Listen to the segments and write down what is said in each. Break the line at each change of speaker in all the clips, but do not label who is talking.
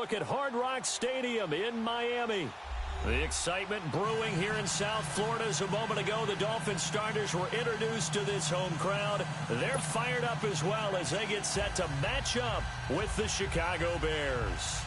Look at Hard Rock Stadium in Miami. The excitement brewing here in South Florida. As a moment ago, the Dolphins starters were introduced to this home crowd. They're fired up as well as they get set to match up with the Chicago Bears.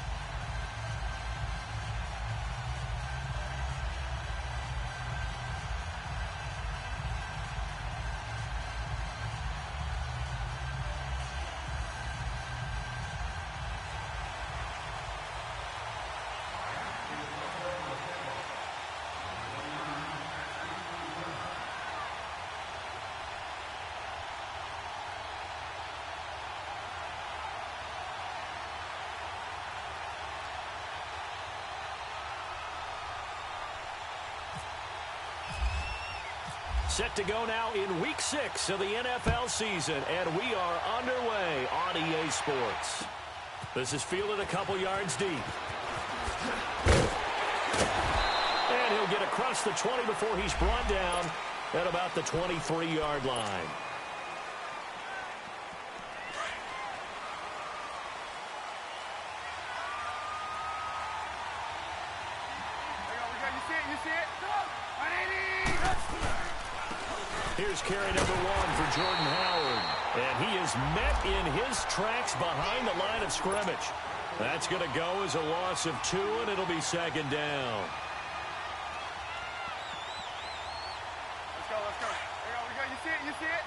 Set to go now in Week 6 of the NFL season, and we are underway on EA Sports. This is fielded a couple yards deep. And he'll get across the 20 before he's brought down at about the 23-yard line. Here's carry number 1 for Jordan Howard. And he is met in his tracks behind the line of scrimmage. That's going to go as a loss of 2, and it'll be second down.
Let's go, let's go. There we go. You see it, you see it?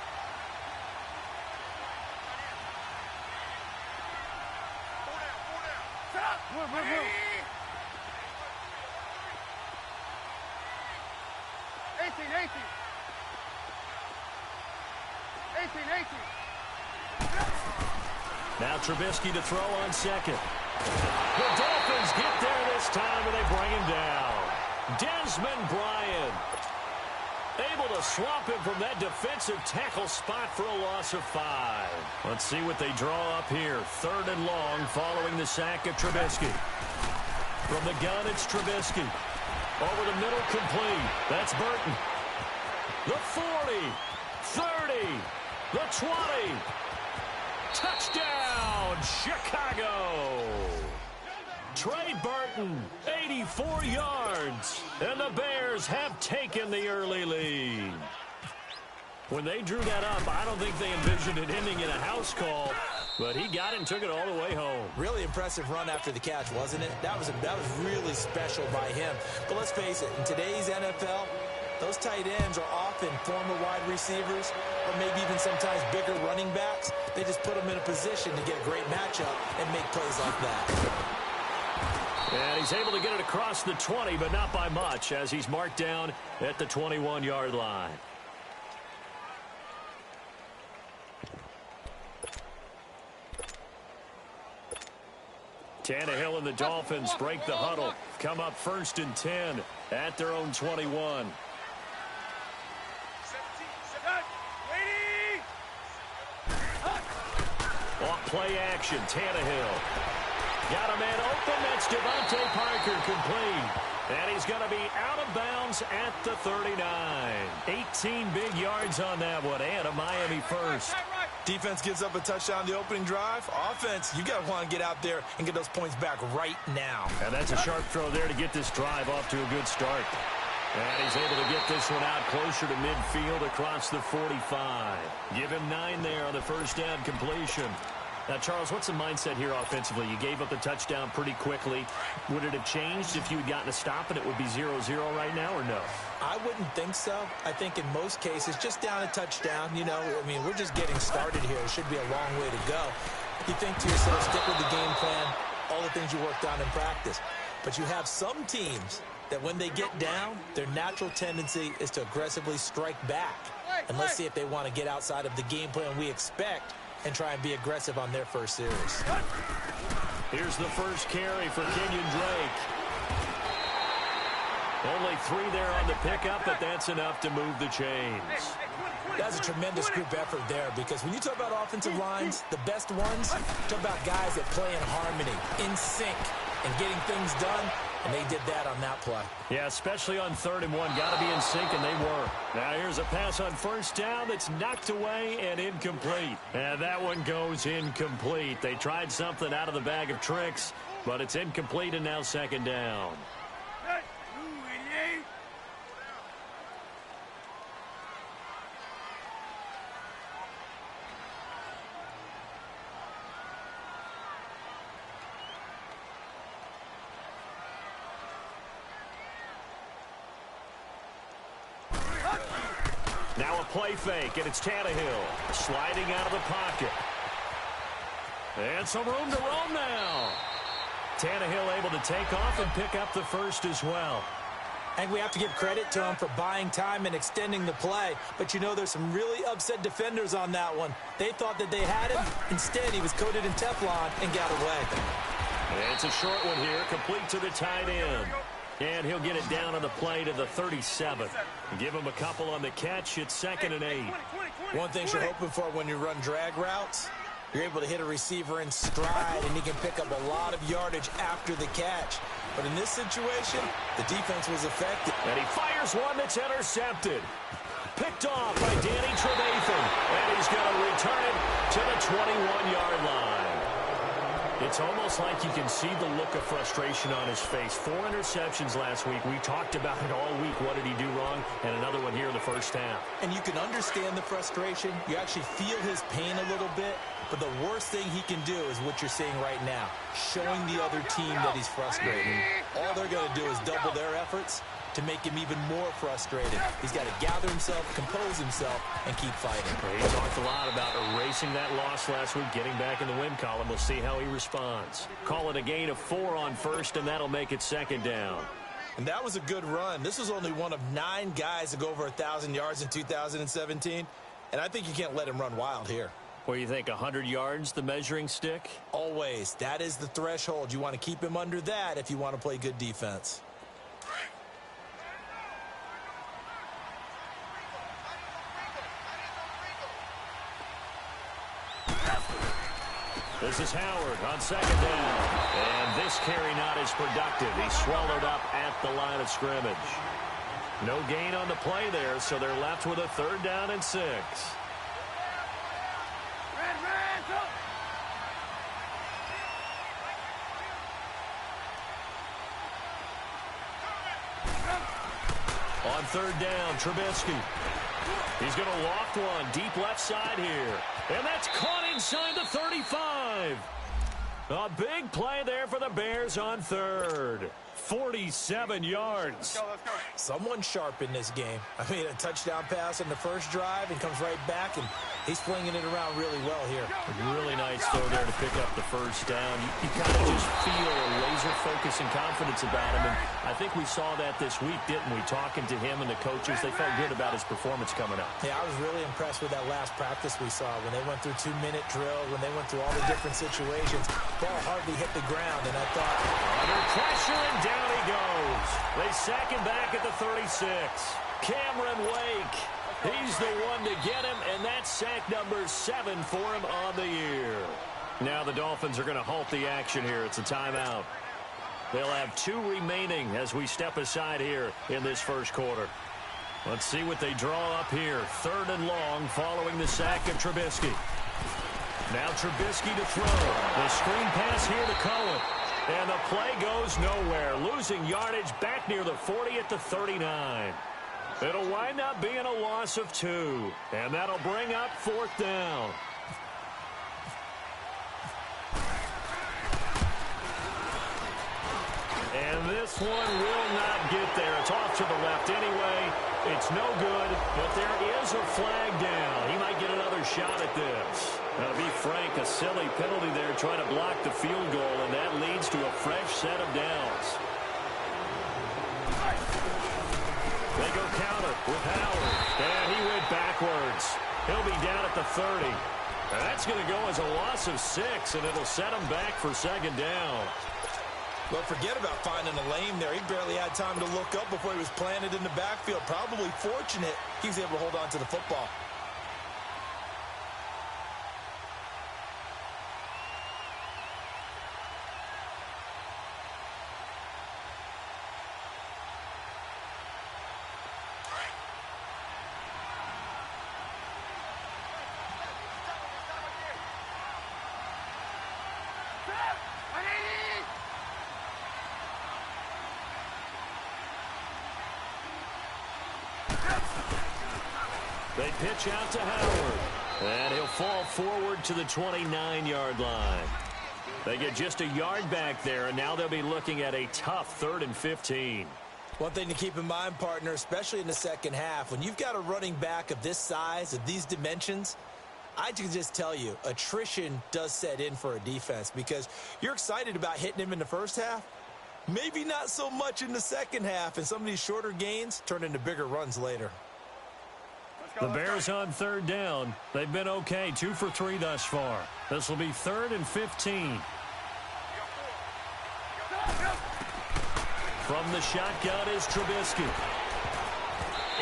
Pull down. Set up. Move. 18. 18.
Now Trubisky to throw on second. The Dolphins get there this time, and they bring him down. Desmond Bryant able to swap him from that defensive tackle spot for a loss of 5. Let's see what they draw up here. 3rd and long following the sack of Trubisky. From the gun, it's Trubisky. Over the middle, complete. That's Burton. The 40, 30. The 20. Touchdown, Chicago. Trey Burton, 84 yards. And the Bears have taken the early lead. When they drew that up, I don't think they envisioned it ending in a house call. But he got it and took it all the way home.
Really impressive run after the catch, wasn't it? That was really special by him. But let's face it, in today's NFL, those tight ends are often former wide receivers or maybe even sometimes bigger running backs. They just put them in a position to get a great matchup and make plays like that.
And he's able to get it across the 20, but not by much, as he's marked down at the 21-yard line. Tannehill and the Dolphins break the huddle. Come up 1st and 10 at their own 21. Off play action, Tannehill. Got a man open, that's Devontae Parker, complete. And he's going to be out of bounds at the 39. 18 big yards on that one, and a Miami first.
Defense gives up a touchdown the opening drive. Offense, you got to want to get out there and get those points back right now.
And that's a sharp throw there to get this drive off to a good start. And he's able to get this one out closer to midfield across the 45. Give him 9 there on the first down completion. Now, Charles, what's the mindset here offensively? You gave up the touchdown pretty quickly. Would it have changed if you had gotten a stop and it would be 0-0 right now, or no?
I wouldn't think so. I think in most cases, just down a touchdown, you know, I mean, we're just getting started here. It should be a long way to go. You think to yourself, stick with the game plan, all the things you worked on in practice. But you have some teams that when they get down, their natural tendency is to aggressively strike back. And let's see if they want to get outside of the game plan we expect and try and be aggressive on their first series.
Here's the first carry for Kenyon Drake. Only 3 there on the pickup, but that's enough to move the chains.
That's a tremendous group effort there, because when you talk about offensive lines, the best ones, talk about guys that play in harmony, in sync, and getting things done, and they did that on that play.
Yeah, especially on 3rd and 1. Got to be in sync, and they were. Now here's a pass on first down that's knocked away and incomplete. And that one goes incomplete. They tried something out of the bag of tricks, But it's incomplete and now second down. Now a play fake, and it's Tannehill sliding out of the pocket. And some room to roam now. Tannehill able to take off and pick up the first as well.
I think we have to give credit to him for buying time and extending the play. But, you know, there's some really upset defenders on that one. They thought that they had him. Instead, he was coated in Teflon and got away.
And it's a short one here, complete to the tight end. And he'll get it down on the play to the 37. Give him a couple on the catch. It's 2nd and 8.
One thing you're hoping for when you run drag routes, you're able to hit a receiver in stride, and he can pick up a lot of yardage after the catch. But in this situation, the defense was effective.
And he fires one that's intercepted. Picked off by Danny Trevathan. And he's going to return it to the 21-yard line. It's almost like you can see the look of frustration on his face. 4 interceptions last week. We talked about it all week. What did he do wrong? And another one here in the first half.
And you can understand the frustration. You actually feel his pain a little bit. But the worst thing he can do is what you're seeing right now, showing the other team that he's frustrated. All they're going to do is double their efforts to make him even more frustrated. He's got to gather himself, compose himself, and keep fighting.
He talked a lot about erasing that loss last week, getting back in the win column. We'll see how he responds. Call it a gain of 4 on first, and that'll make it 2nd down.
And that was a good run. This was only one of 9 guys to go over 1,000 yards in 2017. And I think you can't let him run wild here.
What do you think, 100 yards, the measuring stick?
Always. That is the threshold. You want to keep him under that if you want to play good defense.
This is Howard on 2nd down. And this carry not as productive. He's swallowed up at the line of scrimmage. No gain on the play there, so they're left with a 3rd down and 6. On 3rd down, Trubisky. He's going to loft one deep left side here. And that's caught inside the 35. A big play there for the Bears on 3rd. 47 yards.
Let's go.
Someone sharp in this game. I mean, a touchdown pass on the first drive and comes right back, and he's flinging it around really well here.
Really nice throw there to pick up the first down. You kind of just feel a laser focus and confidence about him, and I think we saw that this week, didn't we? Talking to him and the coaches, they felt good about his performance coming up.
Yeah, I was really impressed with that last practice we saw when they went through 2-minute drill, when they went through all the different situations. Ball hardly hit the ground, and I thought,
under pressure, and down he goes. They sack him back at the 36. Cameron Wake, he's the one to get him, and that's sack number 7 for him on the year. Now the Dolphins are going to halt the action here. It's a timeout. They'll have 2 remaining as we step aside here in this first quarter. Let's see what they draw up here. 3rd and long following the sack of Trubisky. Now Trubisky to throw. The screen pass here to Cohen. And the play goes nowhere. Losing yardage back near the 40 at the 39. It'll wind up being a loss of 2. And that'll bring up 4th down. And this one will not get there. It's off to the left anyway. It's no good, but there is a flag down. He might get another shot at this. Now, to be frank, a silly penalty there trying to block the field goal, and that leads to a fresh set of downs. They go counter with Howard, and he went backwards. He'll be down at the 30. And that's going to go as a loss of 6, and it'll set him back for 2nd down.
Well, forget about finding a lane there. He barely had time to look up before he was planted in the backfield. Probably fortunate he was able to hold on to the football.
They pitch out to Howard. And he'll fall forward to the 29-yard line. They get just a yard back there, and now they'll be looking at a tough 3rd and 15.
One thing to keep in mind, partner, especially in the second half, when you've got a running back of this size, of these dimensions, I can just tell you, attrition does set in for a defense because you're excited about hitting him in the first half. Maybe not so much in the second half, and some of these shorter gains turn into bigger runs later.
The Bears on 3rd down. They've been okay, 2 for 3 thus far. This will be 3rd and 15. From the shotgun is Trubisky.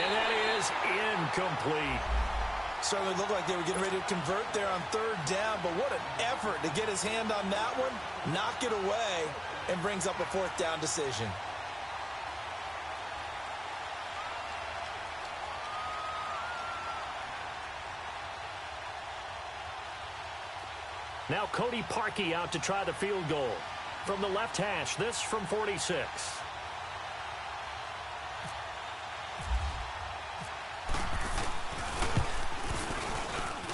And that is incomplete.
Certainly looked like they were getting ready to convert there on 3rd down, but what an effort to get his hand on that one, knock it away, and brings up a 4th down decision.
Now Cody Parkey out to try the field goal. From the left hash, this from 46.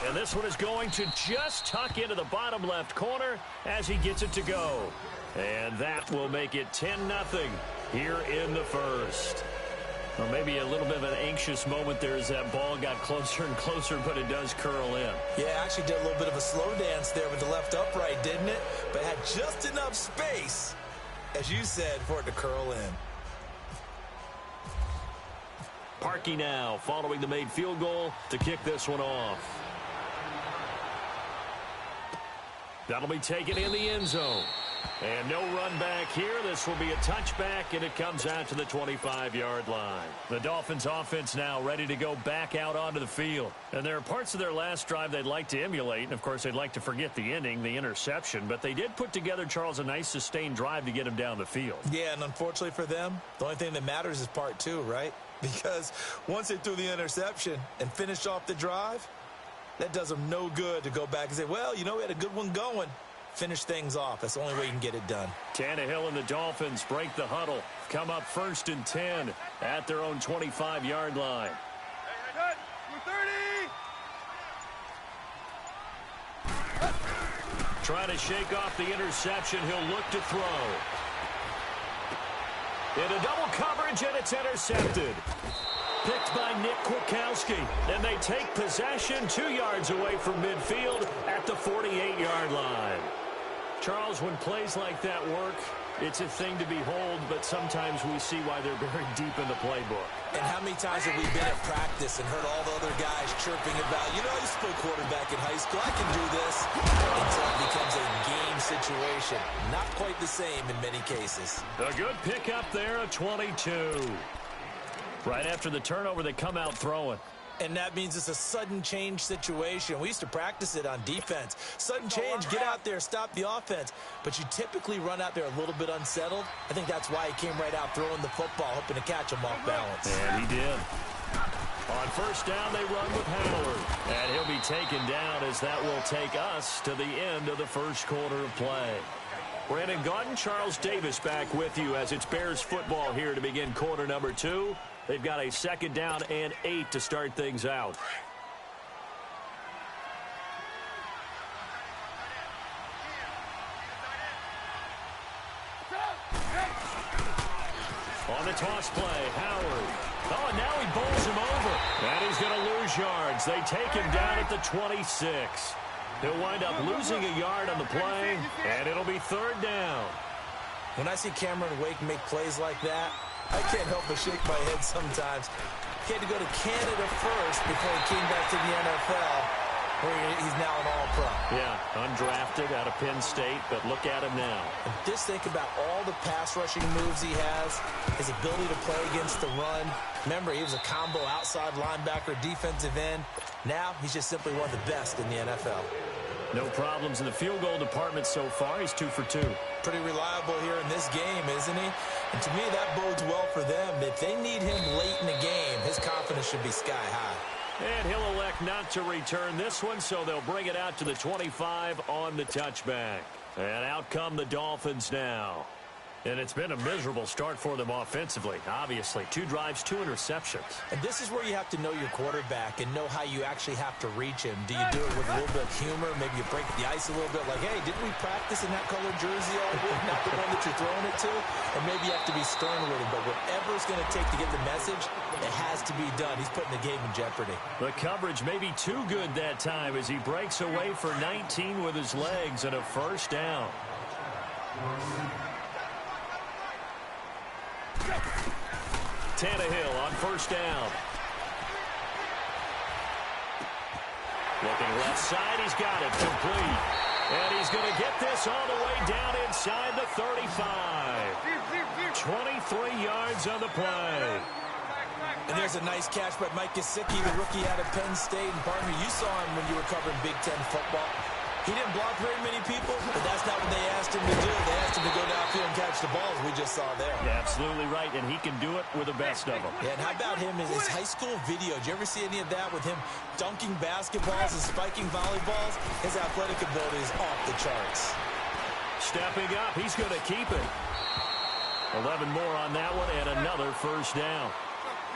And this one is going to just tuck into the bottom left corner as he gets it to go. And that will make it 10-0 here in the first. Well, maybe a little bit of an anxious moment there as that ball got closer and closer, but it does curl in.
Yeah, actually did a little bit of a slow dance there with the left upright, didn't it? But had just enough space, as you said, for it to curl in.
Parkey now following the made field goal to kick this one off. That'll be taken in the end zone. And no run back here. This will be a touchback, and it comes out to the 25-yard line. The Dolphins offense now ready to go back out onto the field. And there are parts of their last drive they'd like to emulate. And, of course, they'd like to forget the ending, the interception. But they did put together, Charles, a nice sustained drive to get him down the field.
Yeah, and unfortunately for them, the only thing that matters is part 2, right? Because once they threw the interception and finished off the drive, that does them no good to go back and say, well, you know, we had a good one going. Finish things off. That's the only way you can get it done.
Tannehill and the Dolphins break the huddle. Come up 1st and 10 at their own 25-yard line.
Hey, 30.
Trying to shake off the interception. He'll look to throw. Into double coverage, and it's intercepted. Picked by Nick Kwiatkowski. And they take possession 2 yards away from midfield at the 48-yard line. Charles, when plays like that work, it's a thing to behold, but sometimes we see why they're very deep in the playbook.
And how many times have we been at practice and heard all the other guys chirping about, you know, I used to play quarterback in high school, I can do this, until it becomes a game situation. Not quite the same in many cases.
A good pickup there, a 22. Right after the turnover, they come out throwing.
And that means it's a sudden change situation. We used to practice it on defense. Sudden change, get out there, stop the offense. But you typically run out there a little bit unsettled. I think that's why he came right out throwing the football, hoping to catch him off balance.
And he did. On 1st down, they run with Howard. And he'll be taken down as that will take us to the end of the first quarter of play. Brandon Gaudin, Charles Davis back with you as it's Bears football here to begin quarter number 2. They've got a 2nd down and 8 to start things out. On the toss play, Howard. Oh, and now he bowls him over. And he's going to lose yards. They take him down at the 26. He'll wind up losing a yard on the play, and it'll be 3rd down.
When I see Cameron Wake make plays like that, I can't help but shake my head sometimes. He had to go to Canada first before he came back to the NFL, where he's now an all-pro.
Yeah, undrafted out of Penn State, but look at him now.
And just think about all the pass-rushing moves he has, his ability to play against the run. Remember, he was a combo outside linebacker, defensive end. Now, he's just simply one of the best in the NFL.
No problems in the field goal department so far. He's 2 for 2.
Pretty reliable here in this game, isn't he? And to me, that bodes well for them. If they need him late in the game, his confidence should be sky high.
And he'll elect not to return this one, so they'll bring it out to the 25 on the touchback. And out come the Dolphins now. And it's been a miserable start for them offensively, obviously. 2 drives, 2 interceptions.
And this is where you have to know your quarterback and know how you actually have to reach him. Do you do it with a little bit of humor? Maybe you break the ice a little bit like, hey, didn't we practice in that colored jersey all week? Not the one that you're throwing it to? And maybe you have to be stern with him. But whatever it's going to take to get the message, it has to be done. He's putting the game in jeopardy.
The coverage may be too good that time as he breaks away for 19 with his legs and a first down. Tannehill on first down. Looking left side, he's got it complete. And he's going to get this all the way down inside the 35. 23 yards on the play.
And there's a nice catch by Mike Gesicki, the rookie out of Penn State. And partner, you saw him when you were covering Big Ten football. He didn't block very many people, but that's not what they asked him to do. They asked him to go downfield and catch the balls we just saw there.
Yeah, absolutely right, and he can do it with the best of them.
Yeah, and how about him in his high school video? Did you ever see any of that with him dunking basketballs and spiking volleyballs? His athletic ability is off the charts.
Stepping up, he's going to keep it. 11 more on that one and another first down.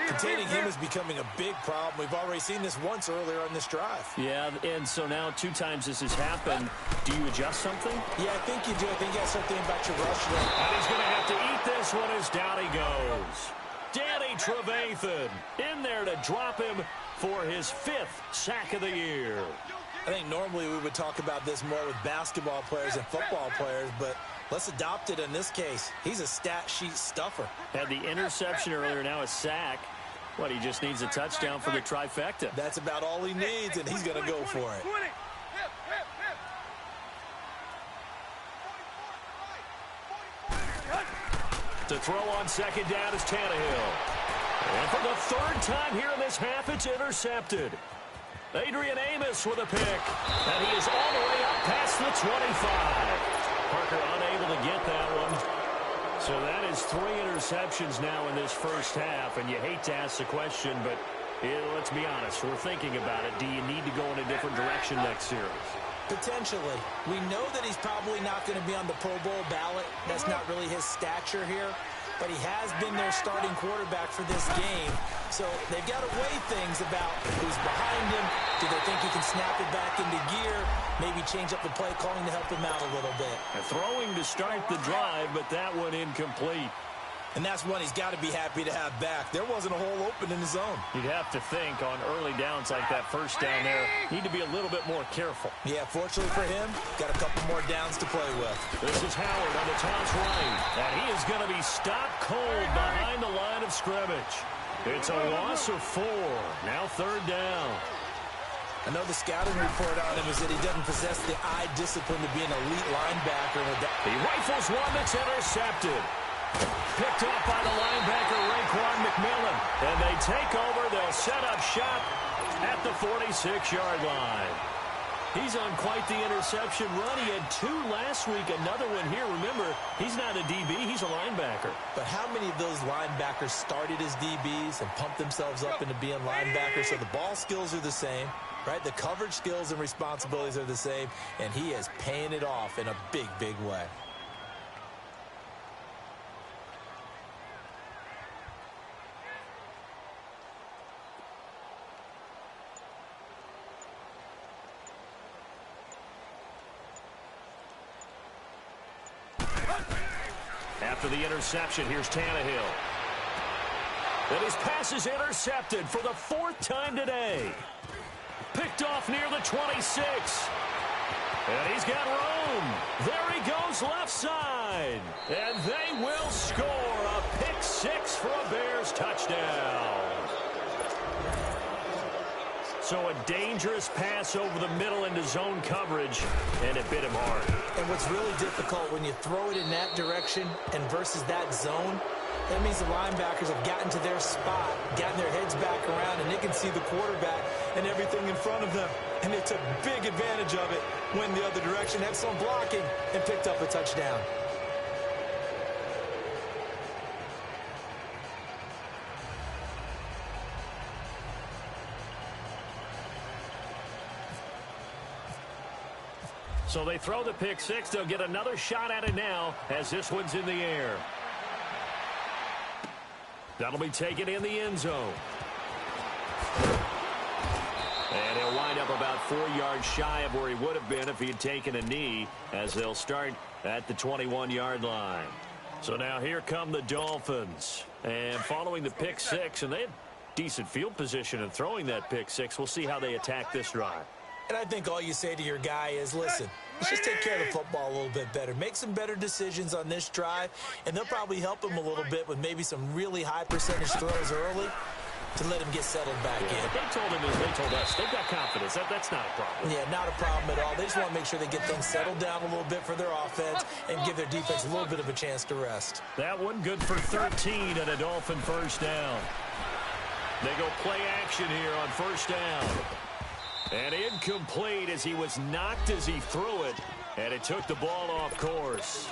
Containing him is becoming a big problem. We've already seen this once earlier on this drive.
Yeah, and so now 2 times this has happened. Do you adjust something?
Yeah, I think you do. I think you got something about your rush rate.
And he's going to have to eat this one as down he goes. Danny Trevathan in there to drop him for his 5th sack of the year.
I think normally we would talk about this more with basketball players and football players, but let's adopt it in this case. He's a stat sheet stuffer.
Had the interception earlier, now a sack. What, he just needs a touchdown for the trifecta.
That's about all he needs, and he's going to go for it.
To throw on second down is Tannehill. And for the 3rd time here in this half, it's intercepted. Adrian Amos with a pick. And he is all the way up past the 25. Parker unable to get that one. So that is 3 interceptions now in this first half. And you hate to ask the question, but let's be honest. We're thinking about it. Do you need to go in a different direction next series?
Potentially. We know that he's probably not going to be on the Pro Bowl ballot. That's not really his stature here. But he has been their starting quarterback for this game. So they've got to weigh things about who's behind him. Do they think he can snap it back into gear? Maybe change up the play calling to help him out a little bit.
Throwing to start the drive, but that one incomplete.
And that's one he's got to be happy to have back. There wasn't a hole open in the zone.
You'd have to think on early downs like that first down there, need to be a little bit more careful.
Yeah, fortunately for him, got a couple more downs to play with.
This is Howard on the toss right, and he is going to be stopped cold behind the line of scrimmage. It's a loss of 4. Now 3rd down.
I know the scouting report on him is that he doesn't possess the eye discipline to be an elite linebacker.
He rifles one that's intercepted. Picked off by the linebacker, Raekwon McMillan. And they take over. They'll set up shop at the 46-yard line. He's on quite the interception run. He had 2 last week, another one here. Remember, he's not a DB, he's a linebacker.
But how many of those linebackers started as DBs and pumped themselves up into being linebackers? So the ball skills are the same, right? The coverage skills and responsibilities are the same, and he is paying it off in a big, big way.
After the interception, here's Tannehill. And his pass is intercepted for the 4th time today. Picked off near the 26. And he's got room. There he goes left side. And they will score a pick 6 for a Bears touchdown. So a dangerous pass over the middle into zone coverage, and it bit him hard.
And what's really difficult when you throw it in that direction and versus that zone, that means the linebackers have gotten to their spot, gotten their heads back around, and they can see the quarterback and everything in front of them. And they took big advantage of it, went the other direction, had some blocking, and picked up a touchdown.
So they throw the pick six. They'll get another shot at it now as this one's in the air. That'll be taken in the end zone. And he'll wind up about 4 yards shy of where he would have been if he had taken a knee, as they'll start at the 21-yard line. So now here come the Dolphins. And following the pick six, and they had decent field position in throwing that pick six. We'll see how they attack this drive.
And I think all you say to your guy is, listen, let's just take care of the football a little bit better. Make some better decisions on this drive, and they'll probably help him a little bit with maybe some really high percentage throws early to let him get settled back in.
What they told him is they told us they've got confidence. That's not a problem.
Yeah, not a problem at all. They just want to make sure they get things settled down a little bit for their offense and give their defense a little bit of a chance to rest.
That one good for 13 and a Dolphin first down. They go play action here on first down. And incomplete as he was knocked as he threw it, and it took the ball off course.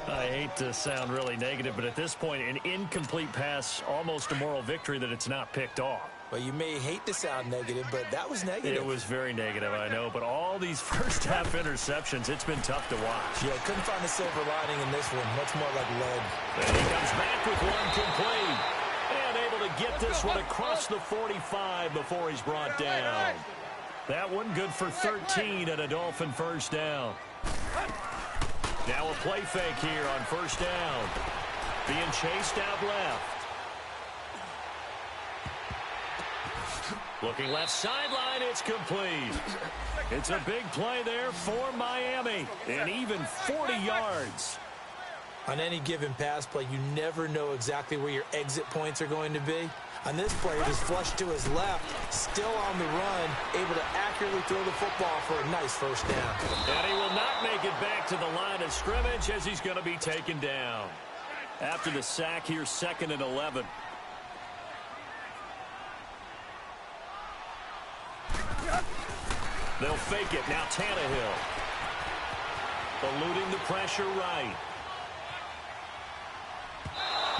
I hate to sound really negative, but at this point, an incomplete pass, almost a moral victory that it's not picked off.
Well, you may hate to sound negative, but that was negative.
It was very negative, I know, but all these first-half interceptions, it's been tough to watch.
Yeah, couldn't find a silver lining in this one. Much more like lead.
And he comes back with one complete. And able to get this one across the 45 before he's brought down. That one good for 13 and a Dolphin first down. Now a play fake here on first down. Being chased out left. Looking left sideline, it's complete. It's a big play there for Miami. And even 40 yards.
On any given pass play, you never know exactly where your exit points are going to be. On this play, it is flushed to his left, still on the run, able to accurately throw the football for a nice first down.
And he will not make it back to the line of scrimmage as he's going to be taken down. After the sack here, 2nd and 11. They'll fake it. Now Tannehill. Eluding the pressure right.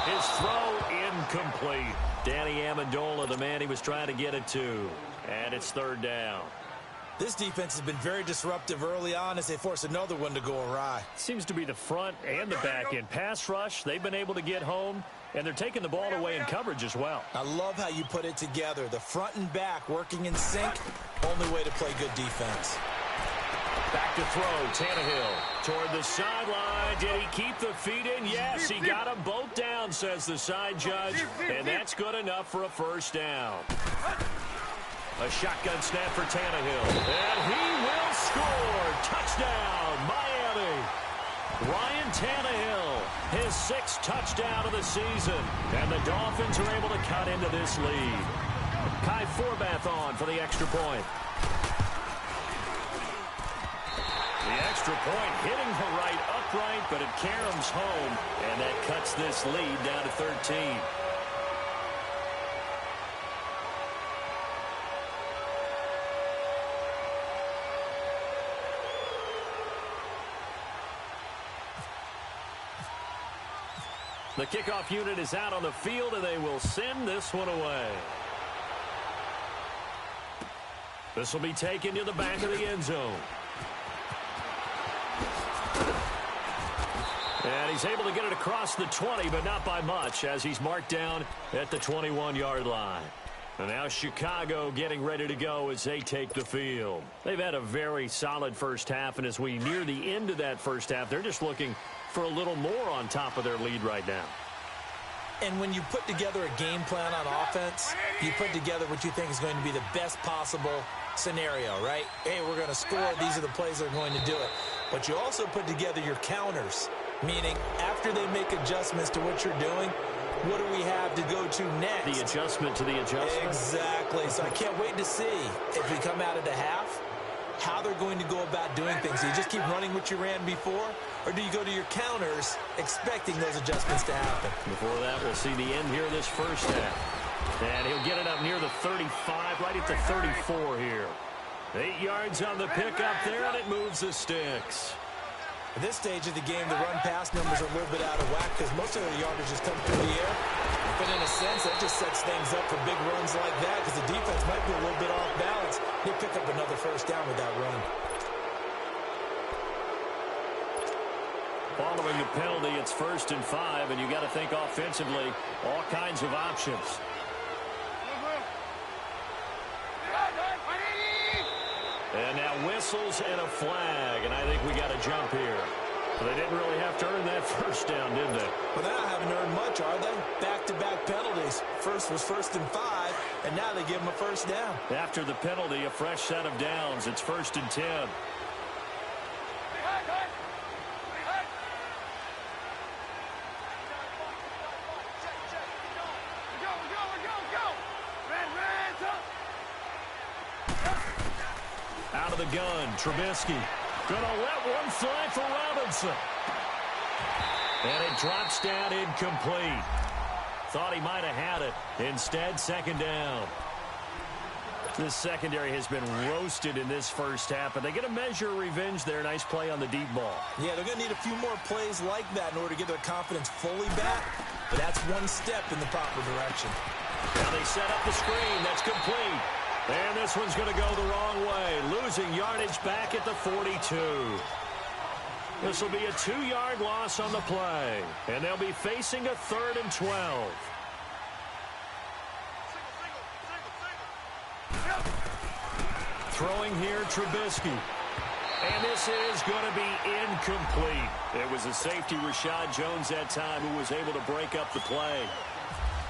His throw incomplete. Danny Amendola, the man he was trying to get it to. And it's 3rd down.
This defense has been very disruptive early on as they force another one to go awry.
Seems to be the front and the back end. Pass rush, they've been able to get home, and they're taking the ball away in coverage as well.
I love how you put it together. The front and back working in sync. Only way to play good defense.
Back to throw, Tannehill toward the sideline. Did he keep the feet in? Yes, he got them both down, says the side judge, and that's good enough for a first down. A shotgun snap for Tannehill, and he will score. Touchdown, Miami. Ryan Tannehill, his 6th touchdown of the season, and the Dolphins are able to cut into this lead. Kai Forbath on for the extra point. The extra point hitting the right upright, but it caroms home, and that cuts this lead down to 13. The kickoff unit is out on the field, and they will send this one away. This will be taken to the back of the end zone. And he's able to get it across the 20, but not by much, as he's marked down at the 21-yard line. And now Chicago getting ready to go as they take the field. They've had a very solid first half, and as we near the end of that first half, they're just looking for a little more on top of their lead right now.
And when you put together a game plan on offense, you put together what you think is going to be the best possible scenario, right? Hey, we're going to score. These are the plays that are going to do it. But you also put together your counters, meaning after they make adjustments to what you're doing, what do we have to go to next?
The adjustment to the adjustment.
Exactly. So I can't wait to see if we come out of the half, how they're going to go about doing things. Do you just keep running what you ran before, or do you go to your counters expecting those adjustments to happen?
Before that, we'll see the end here of this first half. And he'll get it up near the 35, right at the 34 here. 8 yards on the pickup there, and it moves the sticks.
At this stage of the game, the run-pass numbers are a little bit out of whack because most of the yardage has come through the air. But in a sense, that just sets things up for big runs like that because the defense might be a little bit off balance. They pick up another first down with that run.
Following the penalty, it's 1st and 5, and you got to think offensively, all kinds of options. And now whistles and a flag, and I think we got a jump here. They didn't really have to earn that first down, did they?
Well, they haven't earned much, are they? Back-to-back penalties. First was 1st and 5, and now they give them a first down.
After the penalty, a fresh set of downs. It's 1st and 10. Out of the gun, Trubisky. Gonna let one fly for Robinson. And it drops down incomplete. Thought he might have had it. Instead, 2nd down. This secondary has been roasted in this first half, and they get a measure of revenge there. Nice play on the deep ball.
Yeah, they're going to need a few more plays like that in order to get their confidence fully back. But that's one step in the proper direction.
Now they set up the screen. That's complete. And this one's going to go the wrong way. Losing yardage back at the 42. This will be a 2-yard loss on the play. And they'll be facing a 3rd and 12. Throwing here, Trubisky. And this is going to be incomplete. It was a safety, Rashad Jones, that time, who was able to break up the play.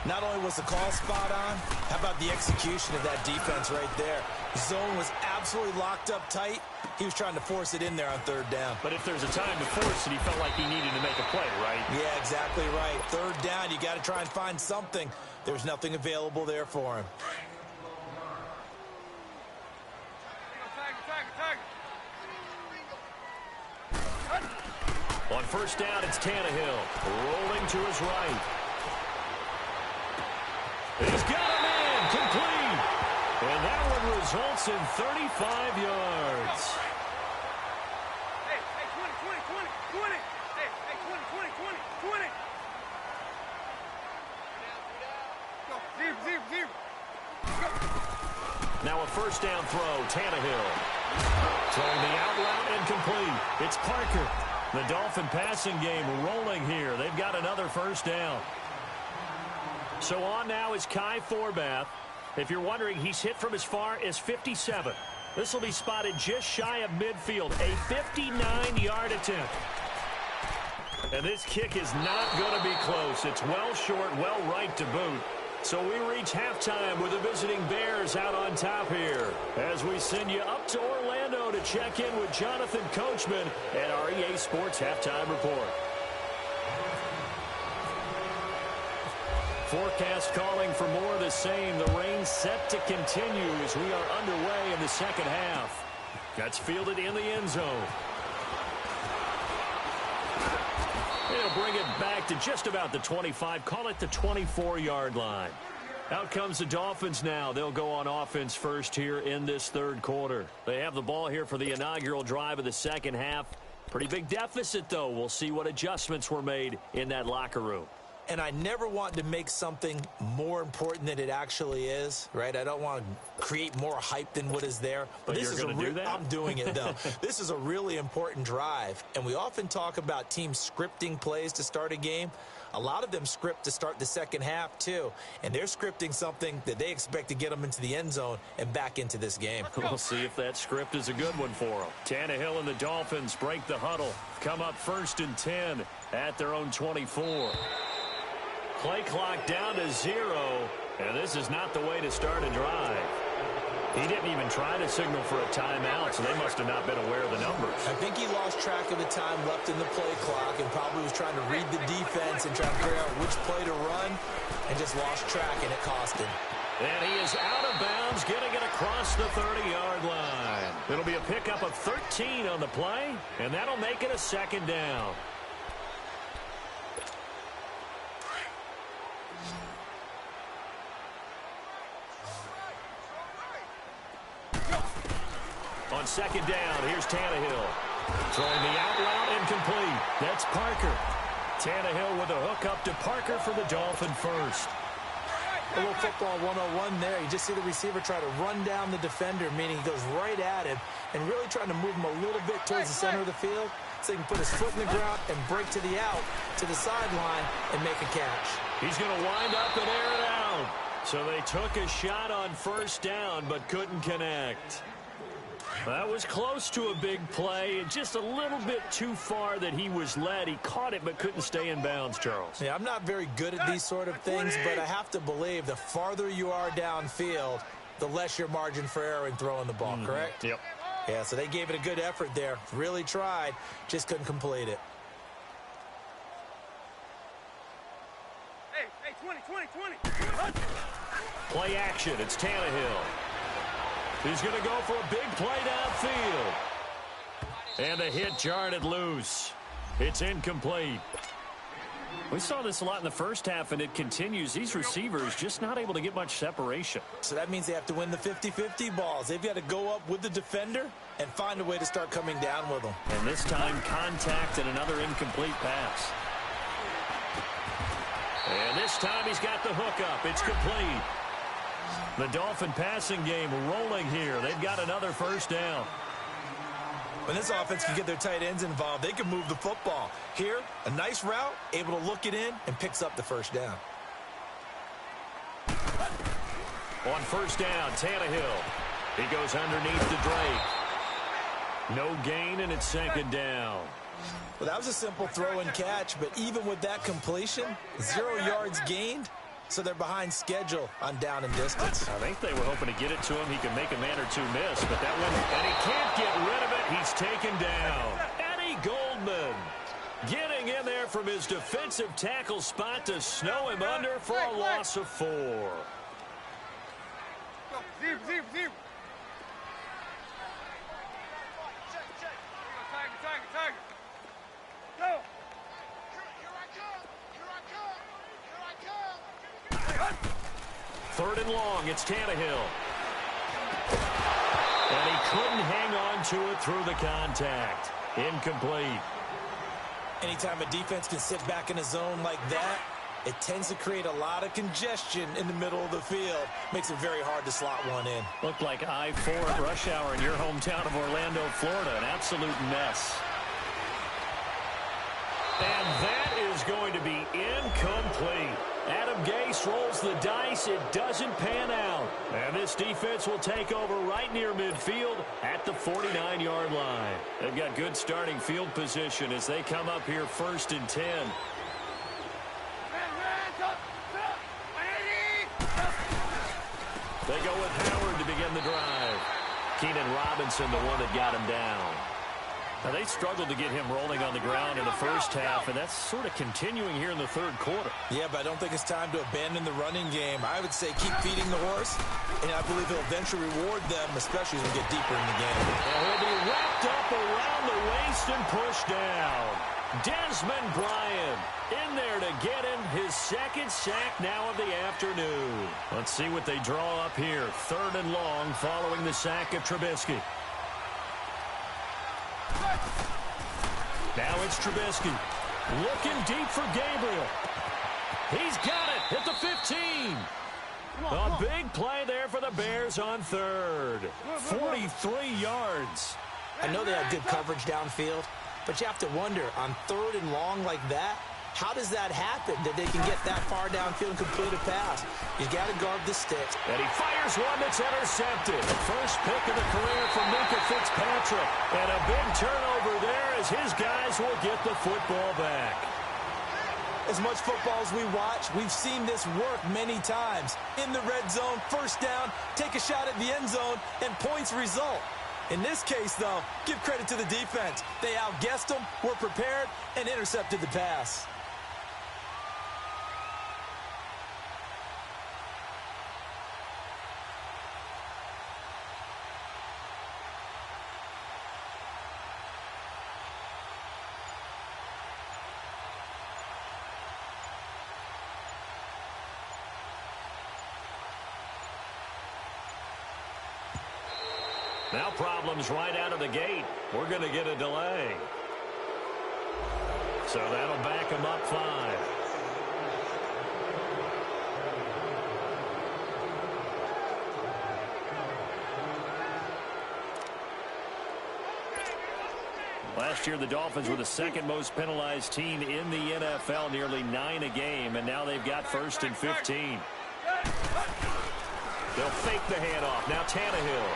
Not only was the call spot on, how about the execution of that defense right there? The zone was absolutely locked up tight. He was trying to force it in there on 3rd down.
But if there's a time to force it, he felt like he needed to make a play, right?
Yeah, exactly right. 3rd down, you got to try and find something. There's nothing available there for him.
On 1st down, it's Tannehill. Rolling to his right. He's got a man, complete. And that one results in 35 yards.
Hey, 20. Hey, 20. Go, zero. Go.
Now a 1st down throw, Tannehill. Throwing the out route incomplete. It's Parker. The Dolphin passing game rolling here. They've got another 1st down. So on now is Kai Forbath. If you're wondering, he's hit from as far as 57. This will be spotted just shy of midfield. A 59-yard attempt. And this kick is not going to be close. It's well short, well right to boot. So we reach halftime with the visiting Bears out on top here, as we send you up to Orlando to check in with Jonathan Coachman at our EA Sports Halftime Report. Forecast calling for more of the same. The rain set to continue as we are underway in the 2nd half. That's fielded in the end zone. They'll bring it back to just about the 25. Call it the 24-yard line. Out comes the Dolphins now. They'll go on offense first here in this 3rd quarter. They have the ball here for the inaugural drive of the 2nd half. Pretty big deficit, though. We'll see what adjustments were made in that locker room.
And I never want to make something more important than it actually is, right? I don't want to create more hype than what is there.
But this is do that?
I'm doing it, though. This is a really important drive. And we often talk about teams scripting plays to start a game. A lot of them script to start the 2nd half, too. And they're scripting something that they expect to get them into the end zone and back into this game.
We'll see if that script is a good one for them. Tannehill and the Dolphins break the huddle. Come up 1st and 10 at their own 24. Play clock down to 0, and this is not the way to start a drive. He didn't even try to signal for a timeout, so they must have not been aware of the numbers.
I think he lost track of the time left in the play clock and probably was trying to read the defense and trying to figure out which play to run and just lost track, and it cost him.
And he is out of bounds, getting it across the 30-yard line. It'll be a pickup of 13 on the play, and that'll make it a 2nd down. On 2nd down, here's Tannehill. Throwing the out route incomplete. That's Parker. Tannehill with a hook up to Parker for the Dolphin first.
A little football 101 there. You just see the receiver try to run down the defender, meaning he goes right at him and really trying to move him a little bit towards the center of the field. so he can put his foot in the ground and break to the out, to the sideline, and make a catch.
He's going to wind up and air it out. So they took a shot on first down, but couldn't connect. That was close to a big play, and just a little bit too far that he was led. He caught it, but couldn't stay in bounds, Charles.
Yeah, I'm not very good at these sort of things, but I have to believe the farther you are downfield, the less your margin for error in throwing the ball, correct?
Yep.
Yeah, so they gave it a good effort there. Really tried, just couldn't complete it.
Hey, 20.
Play action. It's Tannehill. He's going to go for a big play downfield. And a hit jarred it loose. It's incomplete. We saw this a lot in the first half, and it continues. These receivers just not able to get much separation.
So that means they have to win the 50-50 balls. They've got to go up with the defender and find a way to start coming down with them.
And this time, contact and another incomplete pass. And this time, he's got the hook up. It's complete. The Dolphin passing game rolling here. They've got another first down.
When this offense can get their tight ends involved, they can move the football. Here, a nice route, able to look it in, and picks up the first down.
On first down, Tannehill. He goes underneath to Drake. No gain, and it's second down.
Well, that was a simple throw and catch, but even with that completion, 0 yards gained, so they're behind schedule on down and distance.
I think they were hoping to get it to him. He could make a man or two miss, but that one, and he can't get rid of it. He's taken down. Eddie Goldman getting in there from his defensive tackle spot to snow him under for a loss of 4.
Zero. Tiger. Go.
Third and long, it's Tannehill. And he couldn't hang on to it through the contact. Incomplete.
Anytime a defense can sit back in a zone like that, it tends to create a lot of congestion in the middle of the field. Makes it very hard to slot one in.
Looked like I-4 at rush hour in your hometown of Orlando, Florida. An absolute mess. And that is going to be incomplete. Adam Gase rolls the dice. It doesn't pan out. And this defense will take over right near midfield at the 49-yard line. They've got good starting field position as they come up here first and 10. They go with Howard to begin the drive. Keenan Robinson, the one that got him down. Now, they struggled to get him rolling on the ground in the first half, and that's sort of continuing here in the third quarter.
Yeah, but I don't think it's time to abandon the running game. I would say keep feeding the horse, and I believe he'll eventually reward them, especially as we get deeper in the game.
And he'll be wrapped up around the waist and pushed down. Desmond Bryant in there to get him his second sack now of the afternoon. Let's see what they draw up here. Third and long following the sack of Trubisky. Now it's Trubisky looking deep for Gabriel. He's got it at the 15. A big play there for the Bears on third. 43 yards.
I know they have good coverage downfield, but you have to wonder, on third and long like that, how does that happen, that they can get that far downfield and complete a pass? You got to guard the sticks.
And he fires one that's intercepted. First pick of the career from Minka Fitzpatrick. And a big turnover there as his guys will get the football back.
As much football as we watch, we've seen this work many times. In the red zone, first down, take a shot at the end zone, and points result. In this case, though, give credit to the defense. They outguessed them, were prepared, and intercepted the pass.
Now problems right out of the gate. We're going to get a delay. So that'll back him up 5. Last Last year, the Dolphins were the second most penalized team in the NFL, nearly 9 a game, and now they've got 1st and 15. They'll fake the handoff. Now Tannehill.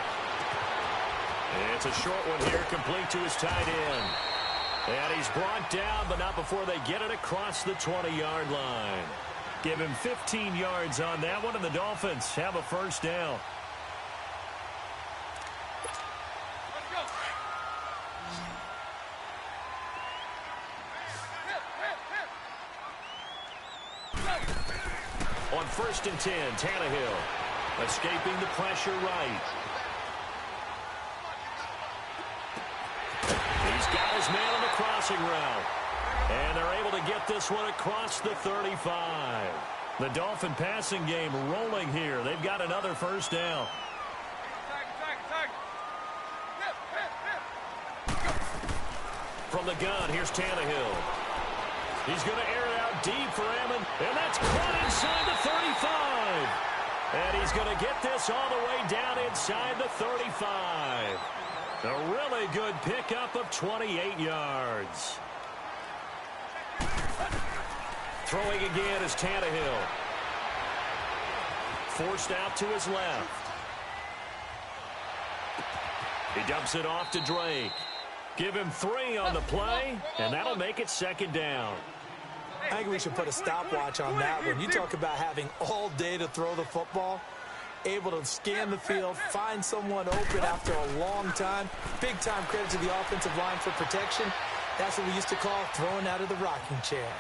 It's a short one here, complete to his tight end. And he's brought down, but not before they get it across the 20-yard line. Give him 15 yards on that one, and the Dolphins have a 1st down. On 1st and 10, Tannehill escaping the pressure right. He's got his man on the crossing route. And they're able to get this one across the 35. The Dolphin passing game rolling here. They've got another 1st down. From the gun, here's Tannehill. He's going to air it out deep for Ammon. And that's caught inside the 35. And he's going to get this all the way down inside the 35. A really good pickup of 28 yards. Throwing again is Tannehill. Forced out to his left. He dumps it off to Drake. Give him 3 on the play, and that'll make it 2nd down.
I think we should put a stopwatch on that one. You talk about having all day to throw the football, able to scan the field, find someone open after a long time. Big-time credit to the offensive line for protection. That's what we used to call throwing out of the rocking chair.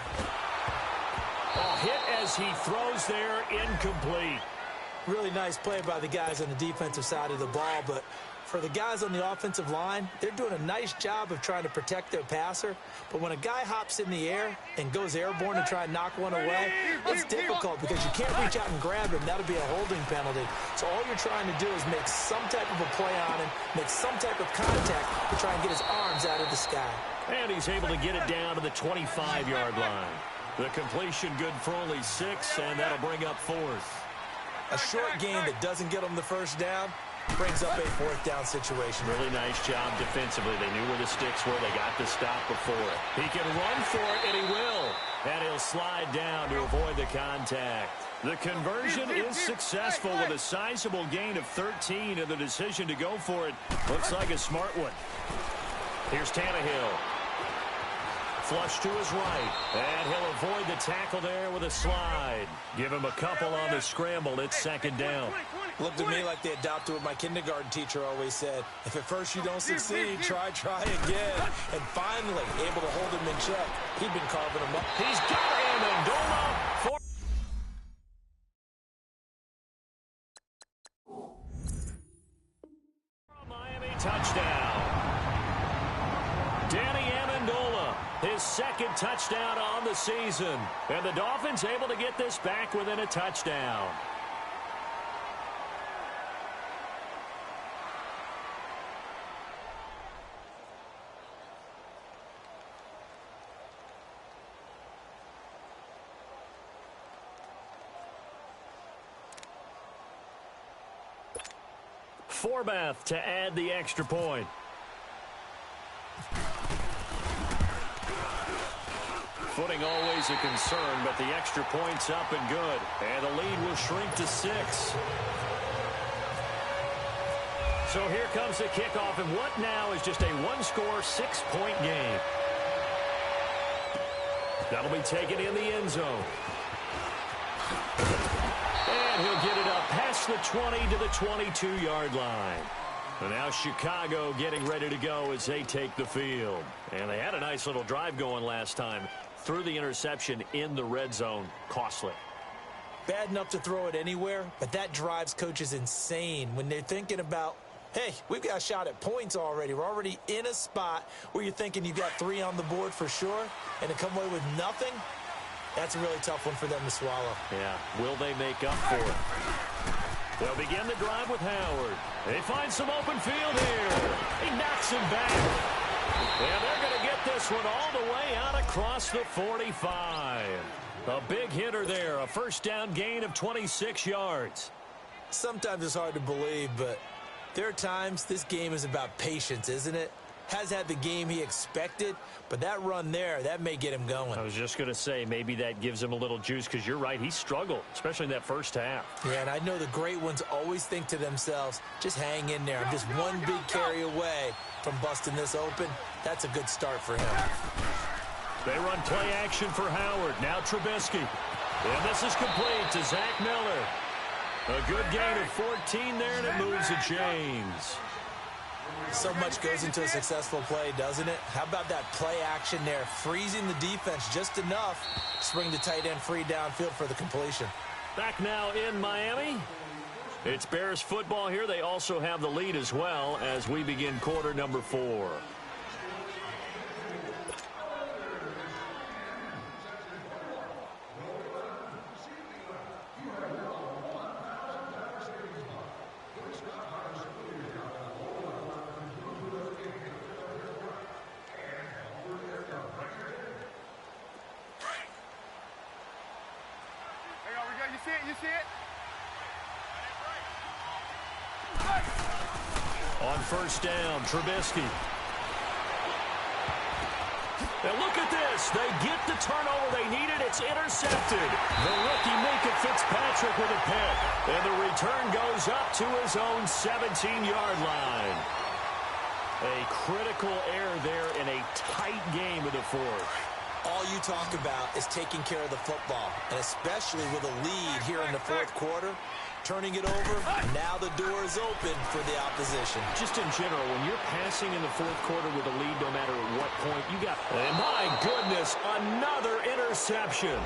A hit as he throws there, incomplete.
Really nice play by the guys on the defensive side of the ball, but for the guys on the offensive line, they're doing a nice job of trying to protect their passer. But when a guy hops in the air and goes airborne to try and knock one away, it's difficult because you can't reach out and grab him. That'll be a holding penalty. So all you're trying to do is make some type of a play on him, make some type of contact to try and get his arms out of the sky.
And he's able to get it down to the 25-yard line. The completion good for only 6, and that'll bring up 4th.
A short game that doesn't get them the 1st down brings up a 4th down situation.
Really nice job defensively. They knew where the sticks were. They got the stop before it. He can run for it, and he will. And he'll slide down to avoid the contact. The conversion is successful with a sizable gain of 13, and the decision to go for it looks like a smart one. Here's Tannehill. Flush to his right, and he'll avoid the tackle there with a slide. Give him a couple on the scramble. It's 2nd down.
Looked to me like they adopted what my kindergarten teacher always said. If at first you don't succeed, try again. And finally, able to hold him in check. He'd been carving him up.
He's got Amendola for Miami touchdown. Danny Amendola, his 2nd touchdown on the season. And the Dolphins able to get this back within a touchdown. Forbath to add the extra point. Footing always a concern, but the extra point's up and good. And the lead will shrink to 6. So here comes the kickoff, and what now is just a 1-score, 6-point game. That'll be taken in the end zone. And he'll get it up past the 20 to the 22-yard line. And now Chicago getting ready to go as they take the field. And they had a nice little drive going last time. Threw the interception in the red zone. Costly.
Bad enough to throw it anywhere, but that drives coaches insane when they're thinking about, hey, we've got a shot at points already. We're already in a spot where you're thinking you've got 3 on the board for sure, and to come away with nothing, that's a really tough one for them to swallow.
Yeah, will they make up for it? They'll begin the drive with Howard. They find some open field here. He knocks him back. And they're going to get this one all the way out across the 45. A big hitter there, a 1st down gain of 26 yards.
Sometimes it's hard to believe, but there are times this game is about patience, isn't it? has had the game he expected, but that run there, that may get him going.
I was just going to say, maybe that gives him a little juice, because you're right, he struggled, especially in that first half.
Yeah, and I know the great ones always think to themselves, just hang in there. I'm just one big carry away from busting this open. That's a good start for him.
They run play action for Howard. Now Trubisky. And this is complete to Zach Miller. A good gain of 14 there, and it moves the chains.
So much goes into a successful play, doesn't it? How about that play action there, freezing the defense just enough to spring the tight end free downfield for the completion.
Back now in Miami. It's Bears football here. They also have the lead as well as we begin quarter number 4.
You see it?
On first down, Trubisky. Now look at this. They get the turnover they needed. It's intercepted. The rookie Minkah Fitzpatrick with a pick. And the return goes up to his own 17-yard line. A critical error there in a tight game of the fourth.
All you talk about is taking care of the football, and especially with a lead here in the fourth quarter, turning it over, now the door is open for the opposition.
Just in general, when you're passing in the fourth quarter with a lead, no matter at what point, you got... And my goodness, another interception.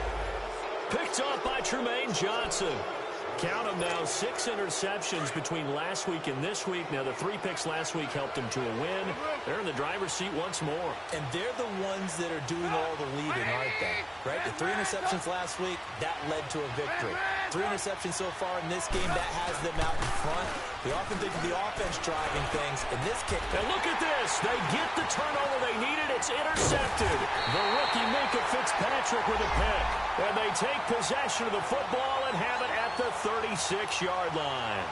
Picked off by Trumaine Johnson. Count them now, 6 interceptions between last week and this week. Now, the 3 picks last week helped them to a win. They're in the driver's seat once more.
And they're the ones that are doing all the leading, aren't they? Right? The 3 interceptions last week, that led to a victory. 3 interceptions so far in this game, that has them out in front. We often think of the offense driving things. In this case...
And look at this. They get the turnover they needed. It's intercepted. The rookie Minkah Fitzpatrick with a pick. And they take possession of the football and have it at the 36-yard line.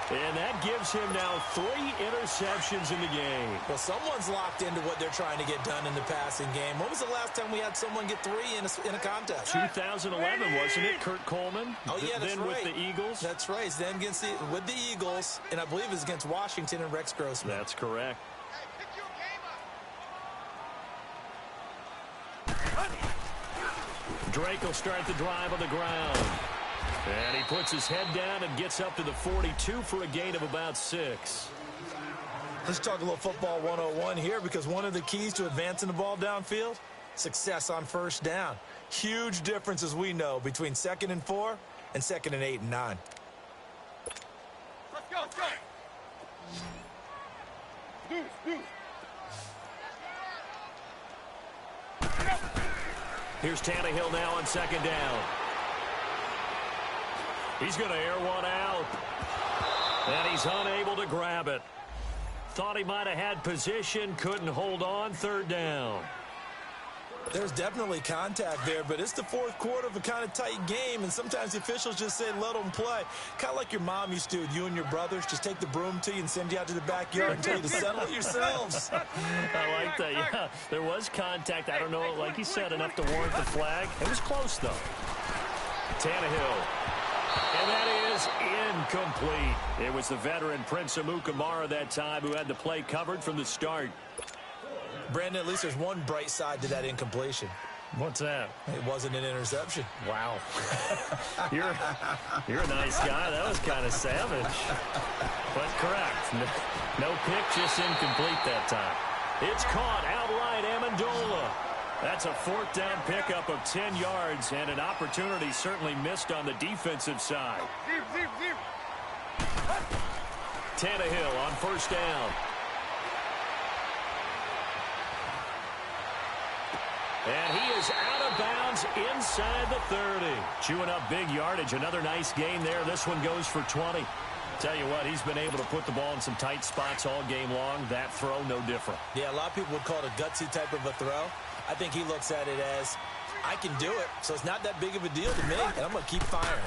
And that gives him now 3 interceptions in the game.
Well, someone's locked into what they're trying to get done in the passing game. When was the last time we had someone get 3 in a contest?
2011, wasn't it? Kurt Coleman.
Oh, yeah, that's
then
right.
with the Eagles.
That's right. Then with the Eagles, and I believe it's against Washington and Rex Grossman.
That's correct. Drake will start the drive on the ground. And he puts his head down and gets up to the 42 for a gain of about 6.
Let's talk a little football 101 here, because one of the keys to advancing the ball downfield, success on first down. Huge difference, as we know, between 2nd and 4 and 2nd and 8 and 9.
Let's go, let's go. Deuce.
Here's Tannehill now on 2nd down. He's going to air one out. And he's unable to grab it. Thought he might have had position, couldn't hold on. 3rd down.
There's definitely contact there, but it's the fourth quarter of a kind of tight game, and sometimes the officials just say, let them play. Kind of like your mom used to, you and your brothers, just take the broom to you and send you out to the backyard and tell you to settle it yourselves.
I like that, yeah. There was contact. I don't know, like you said, enough to warrant the flag. It was close, though. Tannehill. And that is incomplete. It was the veteran Prince Amukamara that time who had the play covered from the start.
Brandon, at least there's one bright side to that incompletion.
What's that?
It wasn't an interception.
Wow. You're a nice guy. That was kind of savage. But correct. No pick, just incomplete that time. It's caught outright, Amendola. That's a 4th down pickup of 10 yards, and an opportunity certainly missed on the defensive side.
Deep.
Tannehill on 1st down. And he is out of bounds inside the 30. Chewing up big yardage. Another nice gain there. This one goes for 20. Tell you what, he's been able to put the ball in some tight spots all game long. That throw, no different.
Yeah, a lot of people would call it a gutsy type of a throw. I think he looks at it as, I can do it, so it's not that big of a deal to me, and I'm going to keep firing.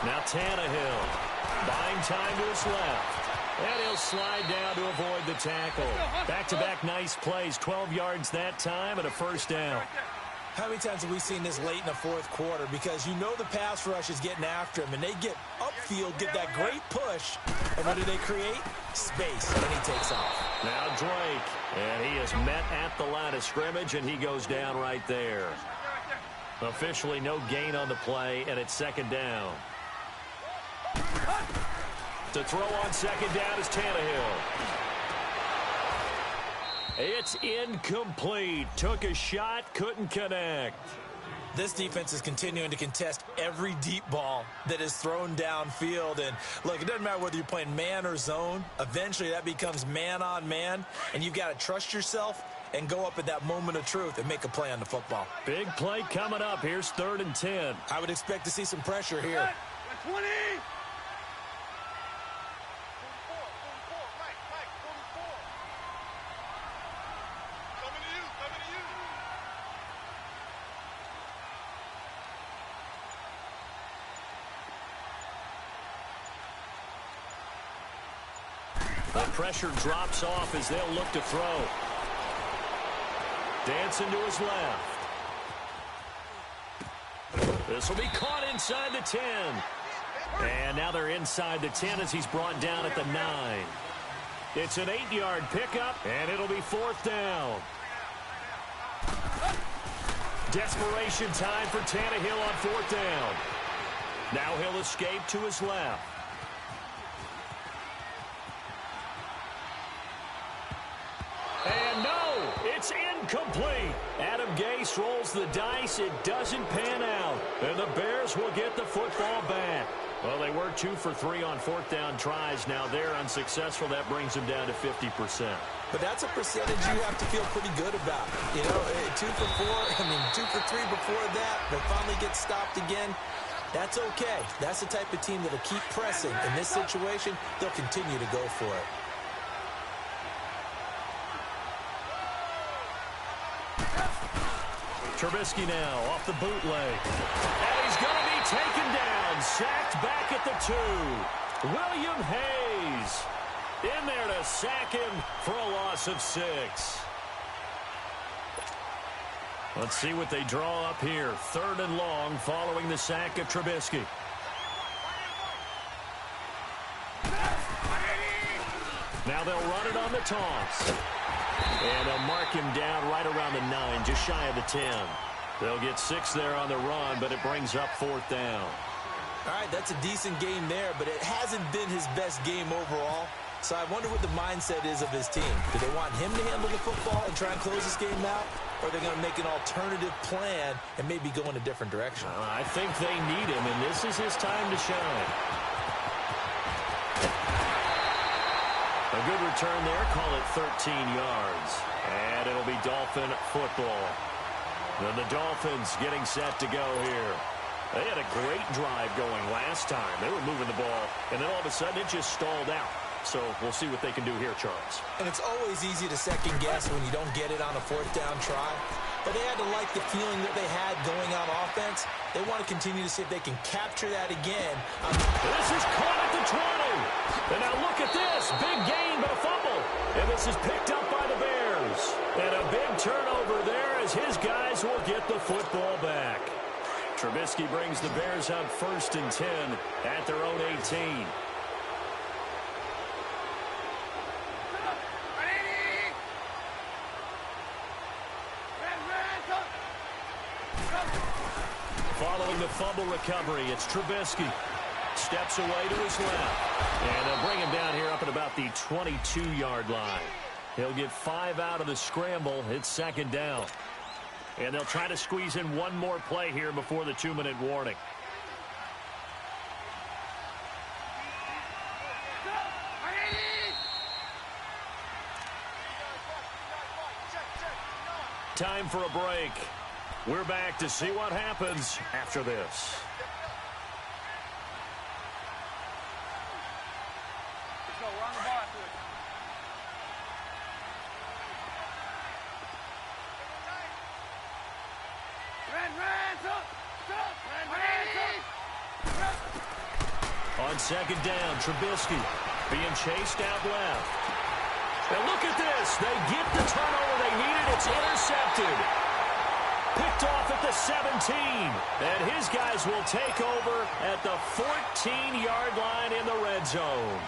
Now Tannehill, buying time to his left. And he'll slide down to avoid the tackle. Back-to-back nice plays, 12 yards that time and a first down.
How many times have we seen this late in the fourth quarter? Because you know the pass rush is getting after him, and they get upfield, get that great push, and what do they create? Space, and he takes off.
Now Drake, and he is met at the line of scrimmage, and he goes down right there. Officially no gain on the play, and it's second down. To throw on second down is Tannehill. It's incomplete. Took a shot, couldn't connect.
This defense is continuing to contest every deep ball that is thrown downfield. And, look, it doesn't matter whether you're playing man or zone. Eventually that becomes man on man, and you've got to trust yourself and go up at that moment of truth and make a play on the football.
Big play coming up. Here's 3rd and 10.
I would expect to see some pressure here.
20!
The pressure drops off as they'll look to throw. Dancing to his left. This will be caught inside the 10. And now they're inside the 10 as he's brought down at the 9. It's an 8-yard pickup, and it'll be 4th down. Desperation time for Tannehill on 4th down. Now he'll escape to his left. And no, it's incomplete. Adam Gase rolls the dice. It doesn't pan out. And the Bears will get the football back. Well, they were 2 for 3 on 4th down tries. Now they're unsuccessful. That brings them down to 50%.
But that's a percentage you have to feel pretty good about. You know, 2 for 2 for 3 before that. They finally get stopped again. That's okay. That's the type of team that'll keep pressing. In this situation, they'll continue to go for it.
Trubisky now off the bootleg. And he's going to be taken down. Sacked back at the 2. William Hayes in there to sack him for a loss of 6. Let's see what they draw up here. 3rd and long following the sack of Trubisky. Now they'll run it on the toss. And they'll mark him down right around the 9, just shy of the 10. They'll get 6 there on the run, but it brings up 4th down.
All right, that's a decent game there, but it hasn't been his best game overall. So I wonder what the mindset is of his team. Do they want him to handle the football and try and close this game out? Or are they going to make an alternative plan and maybe go in a different direction?
I think they need him, and this is his time to shine. A good return there. Call it 13 yards. And it'll be Dolphin football. Then the Dolphins getting set to go here. They had a great drive going last time. They were moving the ball, and then all of a sudden it just stalled out. So we'll see what they can do here, Charles.
And it's always easy to second guess when you don't get it on a 4th down try. But they had to like the feeling that they had going on offense. They want to continue to see if they can capture that again.
This is caught at the 20. And now look at this. Big gain, but a fumble. And this is picked up by the Bears. And a big turnover there as his guys will get the football back. Trubisky brings the Bears up 1st and 10 at their own 18. Following the fumble recovery, it's Trubisky. Steps away to his left. And they'll bring him down here up at about the 22-yard line. He'll get 5 out of the scramble. It's 2nd down. And they'll try to squeeze in one more play here before the 2-minute warning. Time for a break. We're back to see what happens after this.
Let's go. We're on the ball after this.
On 2nd down, Trubisky Being chased out left. And look at this. They get the turnover they needed. It's intercepted. Picked off at the 17. And his guys will take over at the 14-yard line in the red zone.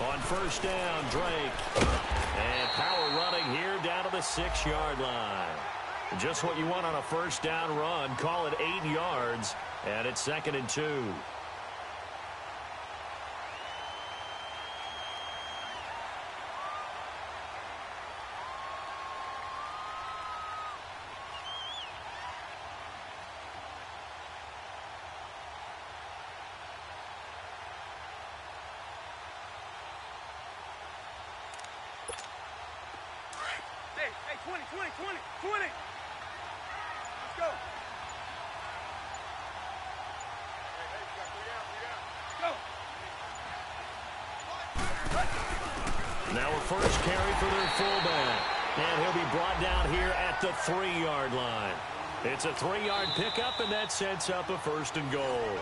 On first down, Drake. And power running here down to the 6-yard line. Just what you want on a first down run. Call it 8 yards. And it's 2nd and 2.
Hey, 20. Let's go.
Now a first carry for their fullback. And he'll be brought down here at the 3-yard line. It's a 3-yard pickup, and that sets up a 1st and goal.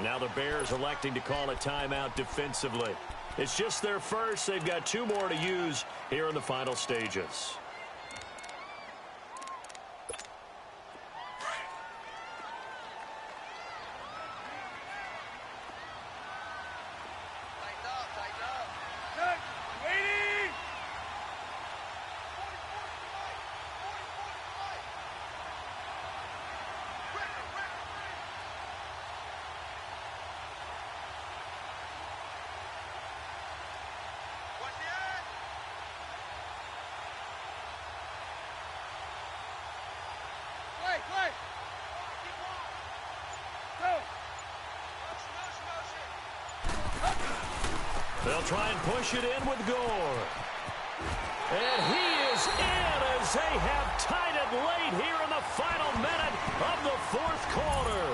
Now the Bears electing to call a timeout defensively. It's just their first. They've got 2 more to use here in the final stages. They'll try and push it in with Gore. And he is in as they have tied it late here in the final minute of the 4th quarter.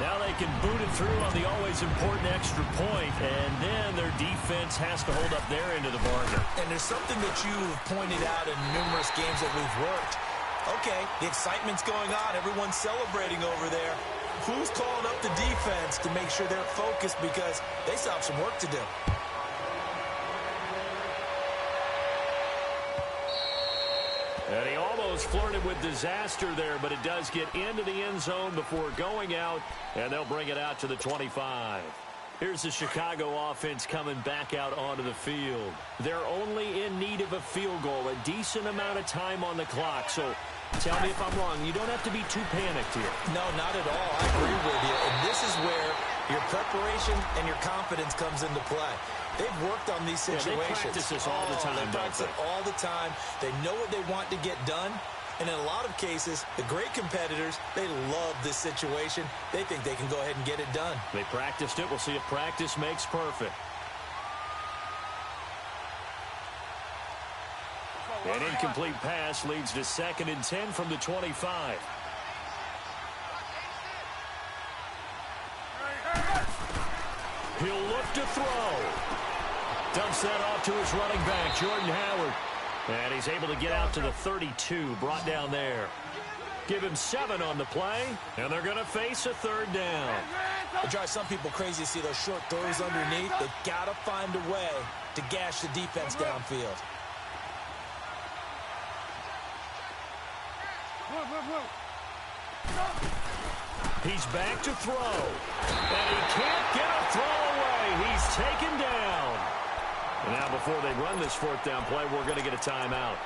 Now they can boot it through on the always important extra point, and then their defense has to hold up their end of the bargain.
And there's something that you've pointed out in numerous games that we've worked. Okay, the excitement's going on. Everyone's celebrating over there. Who's calling up the defense to make sure they're focused, because they still have some work to do.
And he almost flirted with disaster there, but it does get into the end zone before going out, and they'll bring it out to the 25. Here's the Chicago offense coming back out onto the field. They're only in need of a field goal, a decent amount of time on the clock. So tell me if I'm wrong. You don't have to be too panicked here.
No, not at all. I agree with you. And this is where your preparation and your confidence comes into play. They've worked on these situations.
Yeah, they practice this all the time,
They practice it all the time. They know what they want to get done. And in a lot of cases, the great competitors, they love this situation. They think they can go ahead and get it done.
They practiced it. We'll see if practice makes perfect. An incomplete pass leads to 2nd and 10 from the 25. He'll look to throw. Dumps that off to his running back, Jordan Howard. And he's able to get out to the 32, brought down there. Give him 7 on the play, and they're going to face a 3rd down.
It drives some people crazy to see those short throws underneath. They've got to find a way to gash the defense downfield.
He's back to throw. And he can't get a throw away. He's taken down. And now before they run this 4th down play, we're going to get a timeout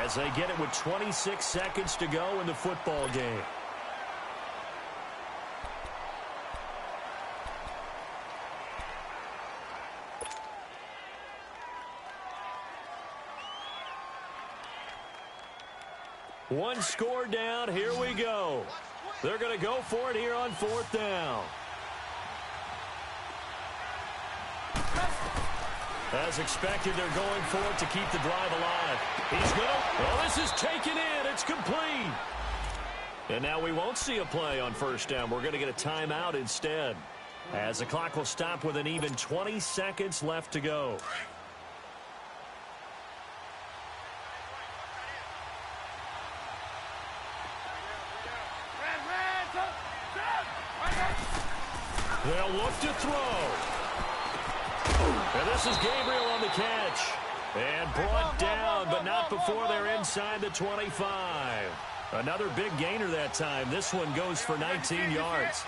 as they get it with 26 seconds to go in the football game. One score down. Here we go. They're going to go for it here on 4th down. As expected, they're going for it to keep the drive alive. He's going to... Oh, this is taken in. It's complete. And now we won't see a play on 1st down. We're going to get a timeout instead. As the clock will stop with an even 20 seconds left to go. They'll look to throw. And this is Gabriel on the catch. And brought down, but not before they're inside the 25. Another big gainer that time. This one goes for 19 yards.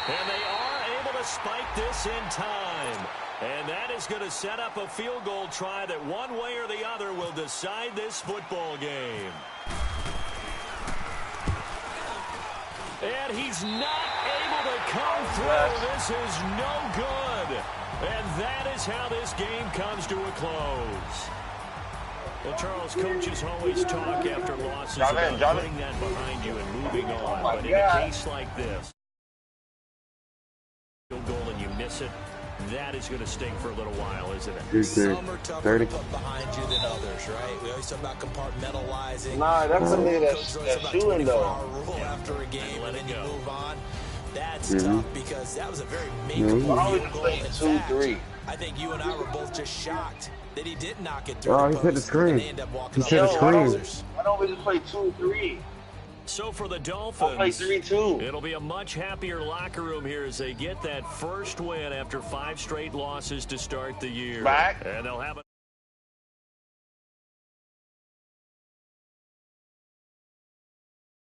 And they are able to spike this in time. And that is going to set up a field goal try that one way or the other will decide this football game. And he's not able to come through. This is no good. And that is how this game comes to a close. Well, Charles, coaches always talk after losses about putting that behind you and moving on. But in a case like this, field goal and you miss it, that is going to sting for a little while, isn't it?
Some are tougher to put behind you than others, right? We always talk about compartmentalizing.
Nah, that's a nigga that's shooting, though.
Rule after a game, and then you move on. That's tough because that was a very makeable field goal. In fact,
2-3.
I think you and I were both just shocked that he didn't knock it through.
Oh, he hit the screen. He hit the screen.
Why don't we just play 2-3?
So for the Dolphins,
3-2.
it'll be a much happier locker room here as they get that first win after 5 straight losses to start the year.
Back.
And they'll have